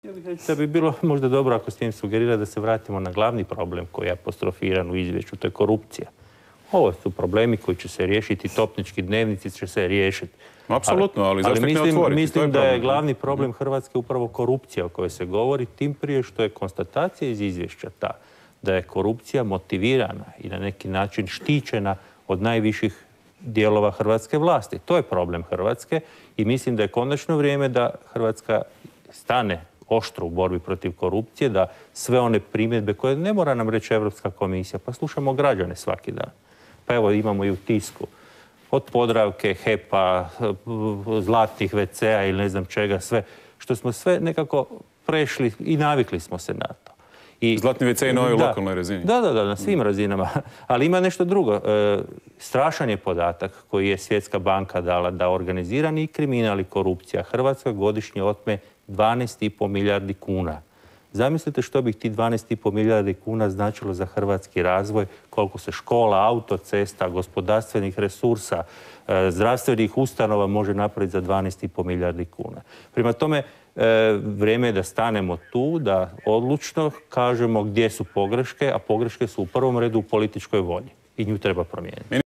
Ja bih rekao da bi bilo možda dobro ako smijem sugerirati da se vratimo na glavni problem koji je apostrofiran u izvješću, to je korupcija. Ovo su problemi koji će se riješiti, topnički dnevnici će se riješiti. Apsolutno, ali zašto ih ne otvoriti? Mislim da je glavni problem Hrvatske upravo korupcija o kojoj se govori, tim prije što je konstatacija iz izvješća ta da je korupcija motivirana i na neki način štićena od najviših dijelova hrvatske vlasti. To je problem Hrvatske i mislim da je konačno vrijeme da Hrvatska stane oštro u borbi protiv korupcije, da sve one primjedbe koje ne mora nam reći Europska komisija, pa slušamo građane svaki dan. Pa evo imamo i u tisku. Od Podravke, HEP-a, zlatnih WC-a ili ne znam čega, sve. Što smo sve nekako prešli i navikli smo se na to. Zlatni WC i na ovoj lokalnoj razini. Da, na svim razinama. Ali ima nešto drugo. Strašan je podatak koji je Svjetska banka dala da organizirani kriminal i korupcija Hrvatska godišnje otme 12,5 milijardi kuna. Zamislite što bi ti 12,5 milijardi kuna značilo za hrvatski razvoj, koliko se škola, autocesta, gospodarstvenih resursa, zdravstvenih ustanova može napraviti za 12,5 milijardi kuna. Prema tome, vrijeme je da stanemo tu, da odlučno kažemo gdje su pogreške, a pogreške su u prvom redu u političkoj volji i nju treba promijeniti.